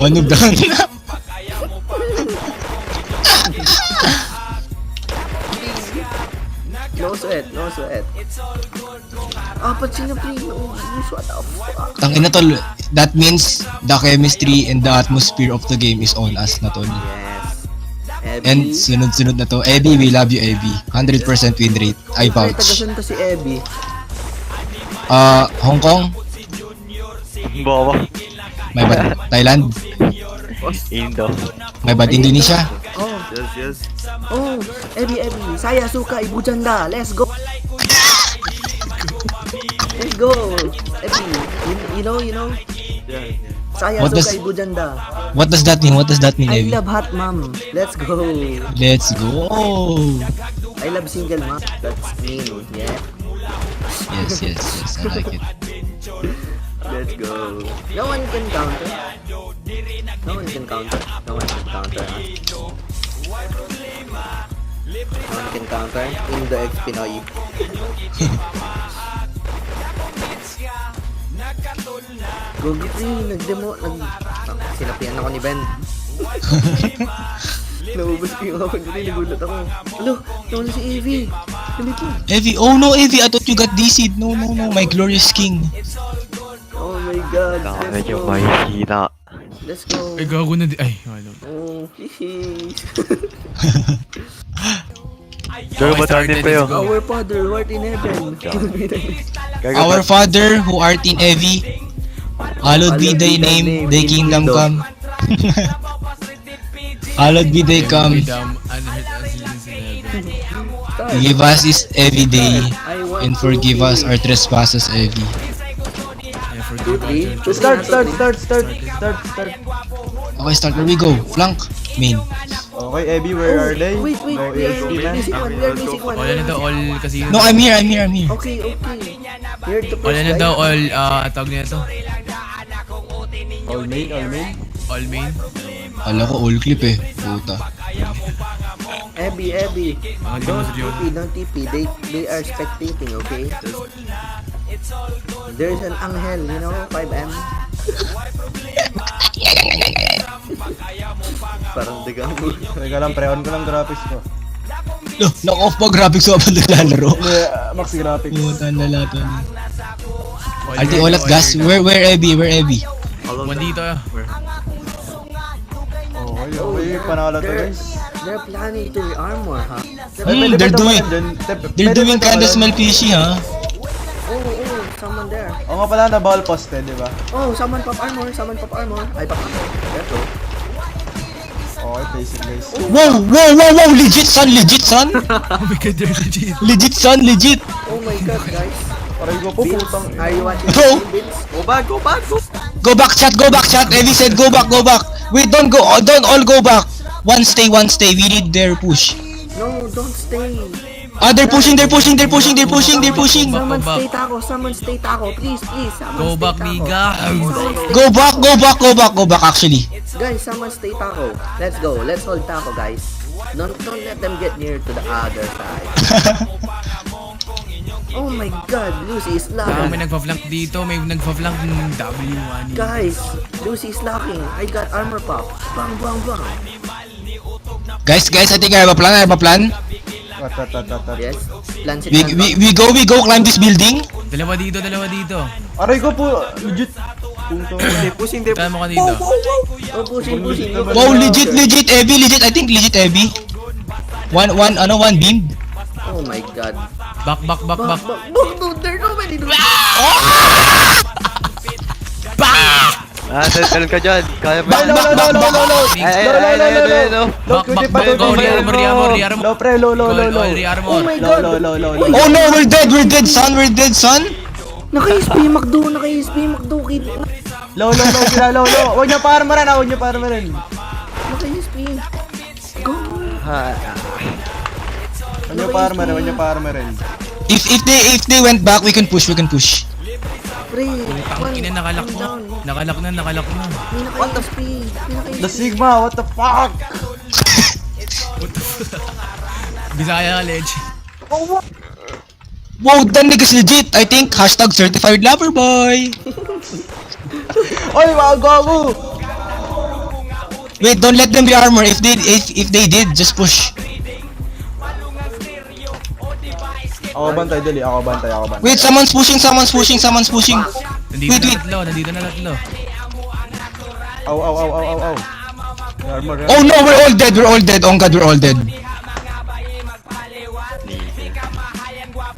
Ano ba na? No sweat, no sweat. Apat sila pre. What the fuck? Tangina tol, that means the chemistry and the atmosphere of the game is on us na tol. Yes. And sunod-sunod na to. Abby, we love you Abby. 100% win rate. I vouch. Tagasan to si Abby. Hong Kong? Bawa. My bad. Thailand? Indo. My bad. Indonesia? Oh, Yes. oh, Abby. Saya suka ibu janda. Let's go. Let's go. Abby, you know? Yeah. Saya What suka does- ibu janda. What does that mean? What does that mean, I Abby? love hot mom. Let's go. Let's go. I love single mom. That's me. Yeah. Yes. I like it. Let's go. No one can counter. No one can counter. No one can counter us. No one can counter. Indo X Pinoy. Gogi free, nag-demo, sinapian ako ni Ben. Naubos ko yung ako, hindi nagulat ako. Alo, nawala si Evie. Hindi po. Abby, oh no Abby, I thought you got DC'd. No, my glorious king. Oh my god, Baka let's medyo go. mahihina. Let's go. Ay, gago na di... Ay, ano. Oh, please. Gagawin ba tayo din tayo? Our Father, who art in heaven. Our Father who art in Abby, hallowed be thy name, thy kingdom come. Hallowed be thy come. Freedom, unhurt as it is in heaven. Give us this every day, and forgive us our trespasses every. I forgive all your Start. Okay, start. Where we go? Flank, main. Okay, Abby, where are they? Wait, we No are ASP na? missing one, we are missing one. All na daw, all kasi yun. No, I'm here. Okay. You're the All first na guy. daw, all, tawag niya ito. All main? All main. Kala ko all clip eh. Puta. Abby. Mga di mo sa Diyon. Don't TP. They are spectating, okay? There's an angel, you know, 5M. Parang digang mo. Teka lang, pre-on ko lang graphics ko. No, knock-off pa graphics ko kapag naglalaro. Hindi, max graphics. Puta na lahat. All Alti main, olat all gas. main. Where Abby? One dito, Okay, panalo to guys. They're planning to re-armor, ha? They're doing kinda smell fishy, ha? Oh, someone there. Oo nga pala, na-ball poste, di ba? Oh, someone pop armor. Ay, pop armor. Let's go. Okay, place it guys. Wow! Legit, son! Oh my god, they're legit. Legit, son! Legit! Oh my god, guys. Aray ko po, Vince, putang. are you watching Go. Vince? Go back, chat! Abby said go back! Wait, don't all go back! One stay, we need their push. No, don't stay. They're pushing! Someone Back. stay taco. Please. Go back, nigga. Go back actually. Guys, someone stay taco. Let's go. Let's hold taco, guys. Don't let them get near to the other side. Oh my god, Lucy is May locking. nagpa-flank dito, may nagpa-flank ng W1. Guys, Lucy is locking. I got armor pop. Bang. Guys, I think I have a plan. What? Yes. Plans it. We go climb this building. Dalawa dito. Aray ko po, legit. Putang. Kaya mo ka dito. Oh, pushing. Wow, legit, Abby, legit. I think legit, Abby. One beam. Oh my god. Back. Dude, there's no many dudes. Talon ka dyan. Kaya mo yan. No. Back, go, re-armor. Low, pre, low. Re-armor. Oh my god. Low. Oh no, we're dead, son. Naka-SP McDo, kid. Low, sila, low. Huwag niyo pa-armoran. Naka-SP. Go. Huwag niyo pa-armoran. If they went back, we can push. Pre, Tangina, nakalak na. What the SP? The Sigma, what the fuck? Bisaya ka, Ledge. Wow, that nigga's legit. I think #certified lover boy. Oy, wag ako! Wait, don't let them be armor. If they did, just push. Ako bantay, dali. Ako bantay. Wait, someone's pushing. Nandito Wait. na tatlo. Aw. Armor, Oh no, we're all dead. Oh god, we're all dead.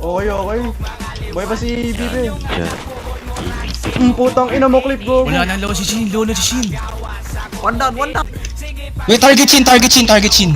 Okay. Boy pa si Bibi. Yeah. Putang ina mo, clip go. Wala nang low na si Shin. One down. Wait, target Shin.